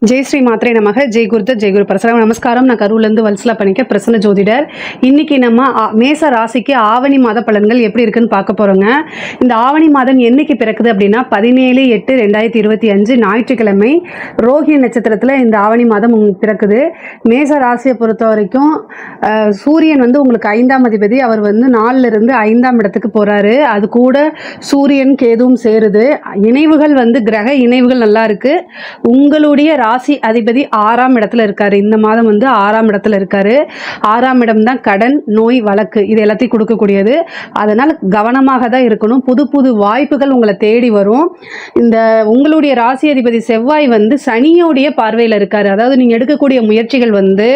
ஜெய் ஸ்ரீ மாத்ரே நமக. ஜெய் குருதத் ஜெய் குரு பரசுராம். நமஸ்காரம். நான் கரூர்லேருந்து வல்சலா பண்ணிக்க பிரசன்ன ஜோதிடர். இன்னைக்கு நம்ம மேச ராசிக்கு ஆவணி மாத பலன்கள் எப்படி இருக்குன்னு பார்க்க போகிறோங்க. இந்த ஆவணி மாதம் என்னைக்கு பிறக்குது அப்படின்னா 17/8/2025 ஞாயிற்றுக்கிழமை ரோஹிணி நட்சத்திரத்தில் இந்த ஆவணி மாதம் பிறக்குது. மேச ராசியை பொறுத்த வரைக்கும் சூரியன் வந்து உங்களுக்கு 5ஆம் அதிபதி. அவர் வந்து 4லிருந்து 5ஆம் இடத்துக்கு போகிறாரு. அது கூட சூரியன் கேதுவும் சேருது. இணைவுகள் வந்து கிரக இணைவுகள் நல்லா இருக்குது. உங்களுடைய ராசி அதிபதி 6ஆம் இடத்துல இருக்காரு. இந்த மாதம் வந்து 6ஆம் இடத்துல இருக்காரு. 6ஆம் இடம் தான் கடன், நோய், வழக்கு இது எல்லாத்தையும் கொடுக்கக்கூடியது. அதனால் கவனமாக தான் இருக்கணும். புது புது வாய்ப்புகள் உங்களை தேடி வரும். இந்த உங்களுடைய ராசி அதிபதி செவ்வாய் வந்து சனியோடைய பார்வையில் இருக்காரு. அதாவது நீங்கள் எடுக்கக்கூடிய முயற்சிகள் வந்து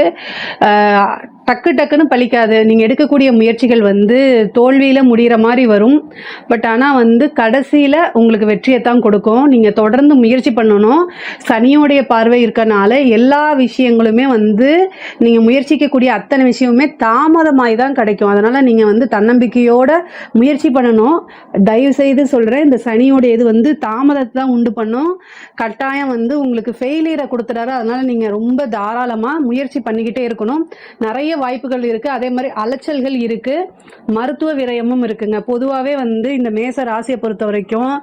டக்கு டக்குன்னு பலிக்காது. நீங்கள் எடுக்கக்கூடிய முயற்சிகள் வந்து தோல்வியில் முடிகிற மாதிரி வரும். பட் ஆனால் வந்து கடைசியில் உங்களுக்கு வெற்றியை தான் கொடுக்கும். நீங்கள் தொடர்ந்து முயற்சி பண்ணணும். சனியோடைய பார்வை இருக்கனால எல்லா விஷயங்களுமே வந்து நீங்கள் முயற்சிக்கக்கூடிய அத்தனை விஷயமுமே தாமதமாகி தான் கிடைக்கும். அதனால் நீங்கள் வந்து தன்னம்பிக்கையோட முயற்சி பண்ணணும். தயவு செய்து சொல்கிறேன், இந்த சனியோடைய இது வந்து தாமதத்தை தான் உண்டு பண்ணும். கட்டாயம் வந்து உங்களுக்கு ஃபெயிலியரை கொடுத்துறாரு. அதனால் நீங்கள் ரொம்ப தாராளமாக முயற்சி பண்ணிக்கிட்டே இருக்கணும். நிறைய வாய்ப்புகள் இருக்குது. அதே மாதிரி அலைச்சல்கள் இருக்குது. மருத்துவ விரயமும் இருக்குங்க. பொதுவாகவே வந்து இந்த மேச ராசியை பொறுத்த வரைக்கும்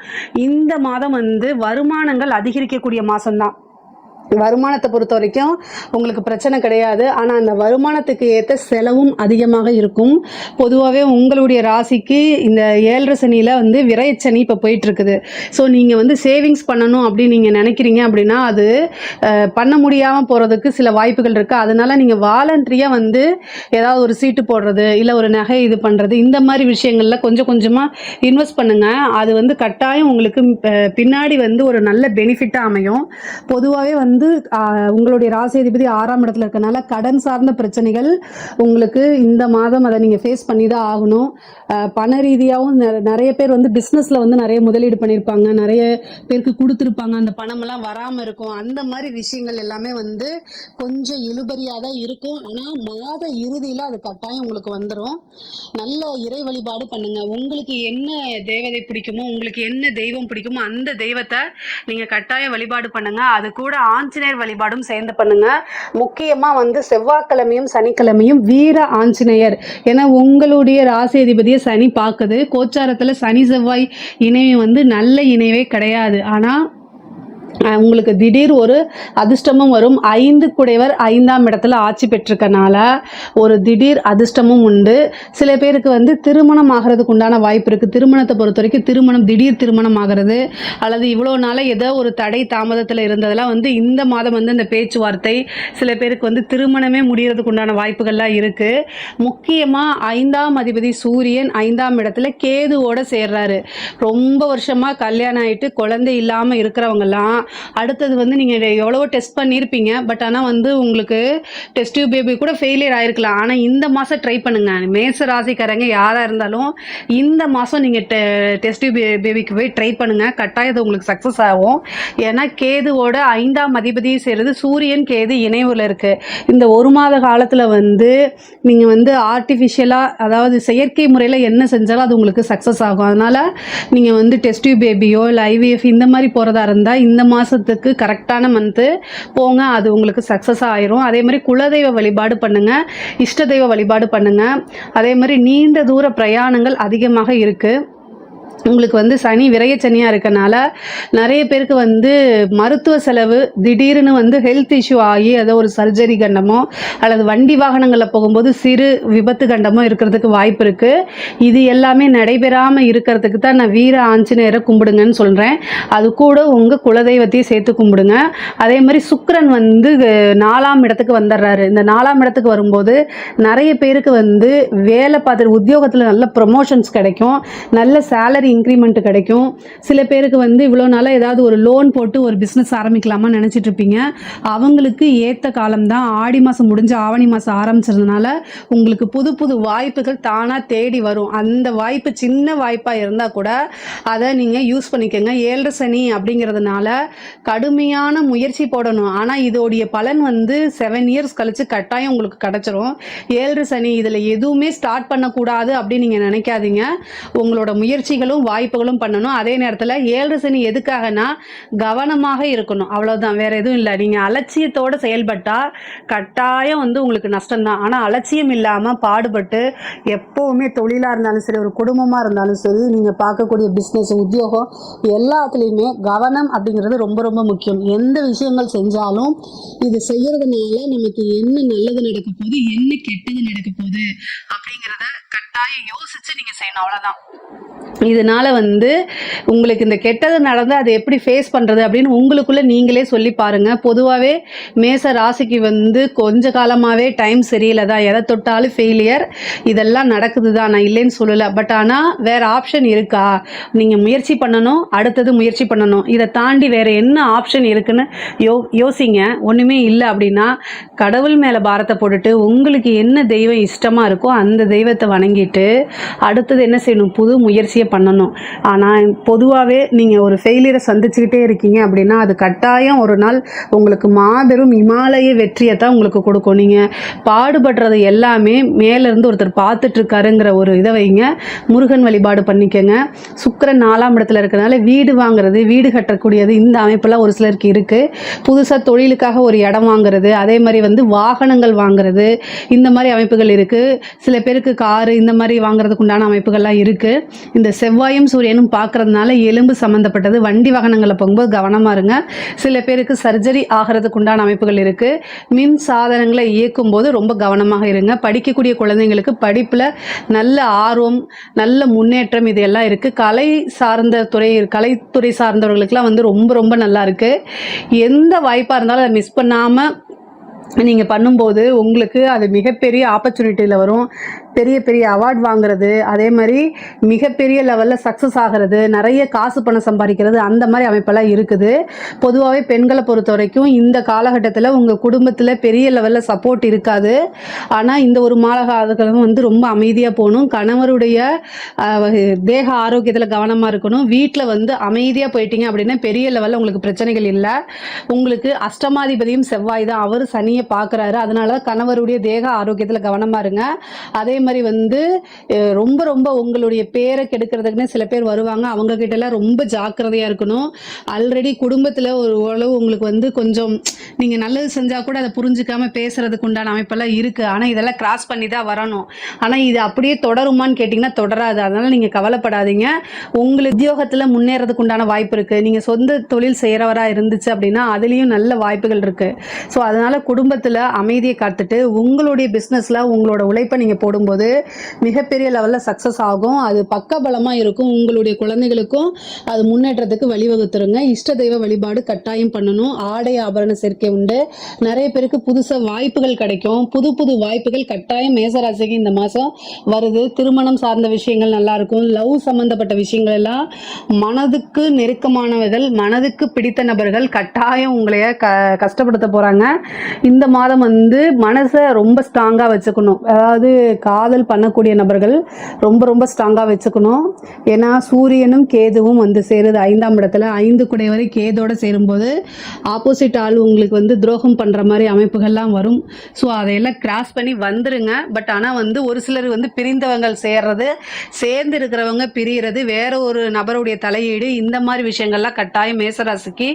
இந்த மாதம் வந்து வருமானங்கள் அதிகரிக்கக்கூடிய மாதம்தான். வருமானத்தை பொறுத்த வரைக்கும் உங்களுக்கு பிரச்சனை கிடையாது. ஆனால் அந்த வருமானத்துக்கு ஏற்ற செலவும் அதிகமாக இருக்கும். பொதுவாகவே உங்களுடைய ராசிக்கு இந்த 7.5 சனியில் வந்து விரயச்சனி இப்போ போயிட்டுருக்குது. ஸோ நீங்கள் வந்து சேவிங்ஸ் பண்ணணும் அப்படின்னு நீங்கள் நினைக்கிறீங்க அப்படின்னா அது பண்ண முடியாமல் போகிறதுக்கு சில வாய்ப்புகள் இருக்குது. அதனால் நீங்கள் வாலண்ட்ரியாக வந்து ஏதாவது ஒரு சீட்டு போடுறது, இல்லை ஒரு நகை இது பண்ணுறது, இந்த மாதிரி விஷயங்களில் கொஞ்சம் கொஞ்சமாக இன்வெஸ்ட் பண்ணுங்கள். அது வந்து கட்டாயம் உங்களுக்கு பின்னாடி வந்து ஒரு நல்ல பெனிஃபிட்டாக அமையும். பொதுவாகவே வந்து உங்களுடைய ராசி அதிபதி 6ஆம் இடத்துல இருக்கனால கடன் சார்ந்த பிரச்சனைகள் உங்களுக்கு இந்த மாதம் அதை நீங்கள் ஃபேஸ் பண்ணி தான் ஆகணும். பண ரீதியாகவும் நிறைய பேர் வந்து பிஸ்னஸில் வந்து நிறைய முதலீடு பண்ணியிருப்பாங்க, நிறைய பேருக்கு கொடுத்துருப்பாங்க, அந்த பணமெல்லாம் வராமல் இருக்கும். அந்த மாதிரி விஷயங்கள் எல்லாமே வந்து கொஞ்சம் இழுபறியாக தான் இருக்கும். ஆனால் மாத இறுதியில் அது கட்டாயம் உங்களுக்கு வந்துடும். நல்ல இறை வழிபாடு பண்ணுங்கள். உங்களுக்கு என்ன தேவதை பிடிக்குமோ, உங்களுக்கு என்ன தெய்வம் பிடிக்குமோ அந்த தெய்வத்தை நீங்கள் கட்டாயம் வழிபாடு பண்ணுங்கள். அது கூட ஆஞ்சநேயர் வழிபாடும் சேர்ந்து பண்ணுங்க. முக்கியமா வந்து செவ்வாய்க்கிழமையும் சனிக்கிழமையும் வீர ஆஞ்சநேயர், ஏன்னா உங்களுடைய ராசி அதிபதியை சனி பார்க்குது. கோச்சாரத்தில் சனி செவ்வாய் இணைவு வந்து நல்ல இணைவே கிடையாது. ஆனால் உங்களுக்கு திடீர் ஒரு அதிர்ஷ்டமும் வரும். 5 குடைவர் 5ஆம் இடத்துல ஆட்சி பெற்றிருக்கனால ஒரு திடீர் அதிர்ஷ்டமும் உண்டு. சில பேருக்கு வந்து திருமணம் ஆகிறதுக்கு உண்டான வாய்ப்பு இருக்குது. திருமணத்தை பொறுத்த வரைக்கும் திருமணம், திடீர் திருமணம் ஆகிறது அல்லது இவ்வளோ நாளாக ஏதோ ஒரு தடை தாமதத்தில் இருந்ததெல்லாம் வந்து இந்த மாதம் வந்து இந்த பேச்சுவார்த்தை, சில பேருக்கு வந்து திருமணமே முடிகிறதுக்கு உண்டான வாய்ப்புகள்லாம் இருக்குது. முக்கியமாக 5ஆம் அதிபதி சூரியன் 5ஆம் இடத்துல கேதுவோட சேர்றாரு. ரொம்ப வருஷமாக கல்யாணம் ஆகிட்டு குழந்தை இல்லாமல் இருக்கிறவங்கலாம் அடுத்தது வந்து நீங்கள் எவ்வளவோ டெஸ்ட் பண்ணியிருப்பீங்க. பட் ஆனால் வந்து உங்களுக்கு டெஸ்ட் டியூப் பேபி கூட ஃபெயிலியர் ஆகிருக்கலாம். ஆனால் இந்த மாதம் ட்ரை பண்ணுங்கள். மேச ராசிக்காரங்க யாராக இருந்தாலும் இந்த மாதம் நீங்கள் டெஸ்ட் டியூப் பேபிக்கு போய் ட்ரை பண்ணுங்கள். கட்டாயம் உங்களுக்கு சக்ஸஸ் ஆகும். ஏன்னா கேதுவோட 5ஆம் அதிபதியை சேருது. சூரியன் கேது இணைவில் இருக்குது. இந்த ஒரு மாத காலத்தில் வந்து நீங்கள் வந்து ஆர்டிஃபிஷியலாக, அதாவது செயற்கை முறையில் என்ன செஞ்சாலும் அது உங்களுக்கு சக்ஸஸ் ஆகும். அதனால் நீங்கள் வந்து டெஸ்ட் டியூப் பேபியோ இல்லை IVF இந்த மாதிரி போகிறதா இருந்தால் இந்த மாதத்துக்கு கரெக்டான மந்த்து போங்க. அது உங்களுக்கு சக்ஸஸ் ஆயிரும். அதே மாதிரி குலதெய்வ வழிபாடு பண்ணுங்கள், இஷ்ட தெய்வ வழிபாடு பண்ணுங்கள். அதே மாதிரி நீண்ட தூர பிரயாணங்கள் அதிகமாக இருக்குது. உங்களுக்கு வந்து சனி விரயச்சனியாக இருக்கனால நிறைய பேருக்கு வந்து மருத்துவ செலவு திடீர்னு வந்து ஹெல்த் இஷ்யூ ஆகி ஏதோ ஒரு சர்ஜரி கண்டமோ அல்லது வண்டி வாகனங்களில் போகும்போது சிறு விபத்து கண்டமோ இருக்கிறதுக்கு வாய்ப்பு இருக்குது. இது எல்லாமே நடைபெறாமல் இருக்கிறதுக்கு தான் நான் வீர ஆஞ்சநேயரை கும்பிடுங்கன்னு சொல்கிறேன். அது கூட உங்கள் குலதெய்வத்தையும் சேர்த்து கும்பிடுங்க. அதே மாதிரி சுக்கிரன் வந்து 4ஆம் இடத்துக்கு வந்துடுறாரு. இந்த 4ஆம் இடத்துக்கு வரும்போது நிறைய பேருக்கு வந்து வேலை பார்த்துட்டு உத்தியோகத்தில் நல்ல ப்ரொமோஷன்ஸ் கிடைக்கும், நல்ல சேலரி இன்க்ரிமெண்ட் கிடைக்கும். சில பேருக்கு வந்து இவ்வளோ நாளாக ஏதாவது ஒரு லோன் போட்டு ஒரு பிஸ்னஸ் ஆரம்பிக்கலாமா நினச்சிட்டு இருப்பீங்க. அவங்களுக்கு ஏற்ற காலம்தான். ஆடி மாதம் முடிஞ்சு ஆவணி மாதம் ஆரம்பிச்சதுனால உங்களுக்கு புது புது வாய்ப்புகள் தானாக தேடி வரும். அந்த வாய்ப்பு சின்ன வாய்ப்பாக இருந்தால் கூட அதை நீங்கள் யூஸ் பண்ணிக்கோங்க. 7.5 சனி அப்படிங்கிறதுனால கடுமையான முயற்சி போடணும். ஆனால் இதோடைய பலன் வந்து 7 இயர்ஸ் கழித்து கட்டாயம் உங்களுக்கு கிடச்சிரும். 7.5 சனி இதில் எதுவுமே ஸ்டார்ட் பண்ணக்கூடாது அப்படின்னு நீங்கள் நினைக்காதீங்க. உங்களோட முயற்சிகளும் வாய்ப்புகளும் பண்ணணும். அதே நேரத்தில் 7 சனி எதுக்காகனா கவனமாக இருக்கணும், அவ்வளோதான், வேற எதுவும் இல்லை. நீங்கள் அலட்சியத்தோடு செயல்பட்டால் கட்டாயம் வந்து உங்களுக்கு நஷ்டம்தான். ஆனால் அலட்சியம் இல்லாமல் பாடுபட்டு எப்போவுமே தொழிலாக இருந்தாலும் சரி, ஒரு குடும்பமாக இருந்தாலும் சரி, நீங்கள் பார்க்கக்கூடிய பிஸ்னஸ், உத்தியோகம் எல்லாத்துலேயுமே கவனம் அப்படிங்கிறது ரொம்ப ரொம்ப முக்கியம். எந்த விஷயங்கள் செஞ்சாலும் இது செய்யறதுனால நமக்கு என்ன நல்லது நடக்க போகுது, என்ன கெட்டது நடக்க போகுது அப்படிங்கிறத கட்டாயம் யோசிச்சு நீங்கள் செய்யணும், அவ்வளோதான். இதனால வந்து உங்களுக்கு இந்த கெட்டது நடந்தால் அதை எப்படி ஃபேஸ் பண்ணுறது அப்படின்னு உங்களுக்குள்ளே நீங்களே சொல்லி பாருங்கள். பொதுவாகவே மேச ராசிக்கு வந்து கொஞ்ச காலமாகவே டைம் சரியில்லை தான், எதை தொட்டாலும் ஃபெயிலியர், இதெல்லாம் நடக்குது தான், நான் இல்லைன்னு சொல்லலை. பட் ஆனால் வேறு ஆப்ஷன் இருக்கா, நீங்கள் முயற்சி பண்ணணும், அடுத்தது முயற்சி பண்ணணும். இதை தாண்டி வேறு என்ன ஆப்ஷன் இருக்குன்னு யோசிங்க. ஒன்றுமே இல்லை அப்படின்னா கடவுள் மேலே பாரத்தை போட்டுட்டு உங்களுக்கு என்ன தெய்வம் இஷ்டமாக இருக்கோ அந்த தெய்வத்தை வணங்கிட்டு அடுத்தது என்ன செய்யணும், புது முயற்சியை பண்ணணும். ஆனால் பொதுவாகவே நீங்கள் ஒரு ஃபெயிலியரை சந்திச்சுக்கிட்டே இருக்கீங்க அப்படின்னா அது கட்டாயம் ஒரு நாள் உங்களுக்கு மாபெரும் இமாலய வெற்றியை தான் உங்களுக்கு கொடுக்கும். நீங்கள் பாடுபடுறது எல்லாமே மேலேருந்து ஒருத்தர் பார்த்துட்ருக்காருங்கிற ஒரு இதை வைங்க. முருகன் வழிபாடு பண்ணிக்கோங்க. சுக்கிரன் 4ஆம் இடத்துல இருக்கிறதுனால வீடு வாங்குறது, வீடு கட்டக்கூடியது, இந்த அமைப்பெல்லாம் ஒரு சிலருக்கு இருக்குது. புதுசாக தொழிலுக்காக ஒரு இடம் வாங்குறது, அதே மாதிரி வந்து வாகனங்கள் வாங்குறது, இந்த மாதிரி அமைப்புகள் இருக்குது. சில பேருக்கு காரு இந்த மாதிரி வாங்குறதுக்கு உண்டான அமைப்புகள்லாம் இருக்குது. இந்த செவ்வாயும் சூரியனும் பார்க்கறதுனால எலும்பு சம்மந்தப்பட்டது, வண்டி வாகனங்களை போகும்போது கவனமாக இருங்க. சில பேருக்கு சர்ஜரி ஆகிறதுக்கு உண்டான அமைப்புகள் இருக்குது. மின் சாதனங்களை இயக்கும் போது ரொம்ப கவனமாக இருங்க. படிக்கக்கூடிய குழந்தைங்களுக்கு படிப்பில் நல்ல ஆர்வம், நல்ல முன்னேற்றம் இது எல்லாம் இருக்குது. கலைத்துறை சார்ந்தவர்களுக்கெல்லாம் வந்து ரொம்ப ரொம்ப நல்லா இருக்குது. எந்த வாய்ப்பாக இருந்தாலும் அதை மிஸ் பண்ணாமல் நீங்கள் பண்ணும்போது உங்களுக்கு அது மிகப்பெரிய ஆப்பர்ச்சுனிட்டியில் வரும். பெரிய பெரிய அவார்ட் வாங்குறது, அதே மாதிரி மிகப்பெரிய லெவலில் சக்ஸஸ் ஆகிறது, நிறைய காசு பணம் சம்பாதிக்கிறது, அந்த மாதிரி அமைப்பெல்லாம் இருக்குது. பொதுவாகவே பெண்களை பொறுத்த வரைக்கும் இந்த காலகட்டத்தில் உங்கள் குடும்பத்தில் பெரிய லெவலில் சப்போர்ட் இருக்காது. ஆனால் இந்த ஒரு மாதம் வந்து ரொம்ப அமைதியாக போகணும். கணவருடைய தேக ஆரோக்கியத்தில் கவனமாக இருக்கணும். வீட்டில் வந்து அமைதியாக போயிட்டீங்க அப்படின்னா பெரிய லெவலில் உங்களுக்கு பிரச்சனைகள் இல்லை. உங்களுக்கு அஷ்டமாதிபதியும் செவ்வாய் தான், அவர் சனியை பார்க்குறாரு. அதனால கணவருடைய தேக ஆரோக்கியத்தில் கவனமாக இருங்க. அதே மாதிரி வந்து ரொம்ப ரொம்ப உங்களுடைய பேரை கெடுக்கிறதுக்குன்னு சில பேர் வருவாங்க, அவங்க கிட்ட எல்லாம் ரொம்ப ஜாக்கிரதையா இருக்கணும். ஆல்ரெடி குடும்பத்தில் ஒரு உறவு உங்களுக்கு வந்து கொஞ்சம் நீங்க நல்லது செஞ்சா கூட அதை புரிஞ்சுக்காம பேசுறதுக்கு உண்டான அமைப்பெல்லாம் இருக்கு. ஆனா இதெல்லாம் கிராஸ் பண்ணி தான் வரணும். ஆனா இது அப்படியே தொடருமான்னு கேட்டீங்கன்னா தொடராது. அதனால நீங்க கவலைப்படாதீங்க. உங்களுக்கு உத்தியோகத்துல முன்னேறதுக்கு உண்டான வாய்ப்பு இருக்கு. நீங்க சொந்த தொழில் செய்யறவரா இருந்துச்சு அப்படின்னா அதுலயும் நல்ல வாய்ப்புகள் இருக்கு. ஸோ அதனால குடும்பத்துல அமைதியை காத்துட்டு உங்களுடைய பிசினஸ்ல உங்களோட உழைப்பை நீங்க போடும்போது மிகப்பெரிய லெவல்ல சக்சஸ் ஆகும். அது பக்கபலமா இருக்கும். உங்களுடைய குழந்தைகளுக்கும் அது முன்னேற்றத்துக்கு வழிவகுத்துருங்க. இஷ்ட தெய்வ வழிபாடு கட்டாயம் பண்ணணும். ஆடை ஆபரண சேர்க்கை உண்டு. நிறைய பேருக்கு புதுசா வாய்ப்புகள் கிடைக்கும். புது புது வாய்ப்புகள் கட்டாயம் மேசராசிக்கு இந்த மாசம் வருது. திருமணம் சார்ந்த விஷயங்கள் நல்லா இருக்கும். லவ் சம்பந்தப்பட்ட விஷயங்கள் எல்லாம் மனதுக்கு நெருக்கமானவர்கள், மனதுக்கு பிடித்த நபர்கள் கட்டாயம் உங்களைய கஷ்டப்படுத்த போறாங்க. இந்த மாதம் வந்து மனசை ரொம்ப ஸ்ட்ராங்கா வச்சுக்கணும். அதாவது காதல் பண்ணக்கூடிய நபர்கள் ரொம்ப ரொம்ப ஸ்ட்ராங்காக வச்சுக்கணும். ஏன்னா சூரியனும் கேதுவும் வந்து சேருது 5ஆம் இடத்துல. 5 குடைவரை கேதோட சேரும்போது ஆப்போசிட் ஆள் உங்களுக்கு வந்து துரோகம் பண்ணுற மாதிரி அமைப்புகள்லாம் வரும். ஸோ அதையெல்லாம் கிராஸ் பண்ணி வந்துருங்க. பட் ஆனால் வந்து ஒரு சிலர் வந்து பிரிந்தவங்கள் சேர்றது, சேர்ந்து இருக்கிறவங்க பிரிகிறது, வேற ஒரு நபருடைய தலையீடு, இந்த மாதிரி விஷயங்கள்லாம் கட்டாயம் மேசராசிக்கு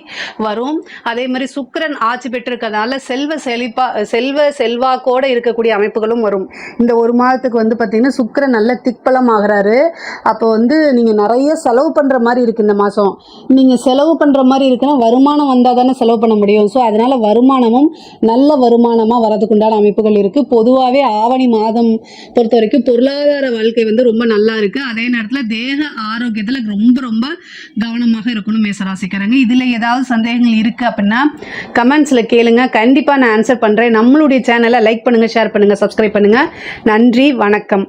வரும். அதே மாதிரி சுக்கிரன் ஆட்சி பெற்றிருக்கிறதுனால செல்வாக்கோட இருக்கக்கூடிய அமைப்புகளும் வரும். இந்த ஒரு மாதத்துக்கு வந்து பார்த்தீங்கன்னா சுக்கிரன் நல்ல திக்பலம் ஆகிறாரு. அப்போ வந்து நீங்கள் நிறைய செலவு பண்ணுற மாதிரி இருக்குது. இந்த மாதம் நீங்கள் செலவு பண்ணுற மாதிரி இருக்குன்னா வருமானம் வந்தால் தானே செலவு பண்ண முடியும். ஸோ அதனால் வருமானமும் நல்ல வருமானமாக வரதுக்கு உண்டான அமைப்புகள் இருக்குது. பொதுவாகவே ஆவணி மாதம் பொறுத்த வரைக்கும் பொருளாதார வாழ்க்கை வந்து ரொம்ப நல்லா இருக்குது. அதே நேரத்தில் தேக ஆரோக்கியத்தில் ரொம்ப ரொம்ப கவனமாக இருக்கணும் மேசராசிக்காரங்க. இதில் ஏதாவது சந்தேகங்கள் இருக்குது அப்படின்னா கமெண்ட்ஸில் கேளுங்க. கண்டிப்பாக நான் ஆன்சர் பண்ணுறேன். நம்மளுடைய சேனலை லைக் பண்ணுங்கள், ஷேர் பண்ணுங்கள், சப்ஸ்கிரைப் பண்ணுங்கள். நன்றி, வணக்கம்.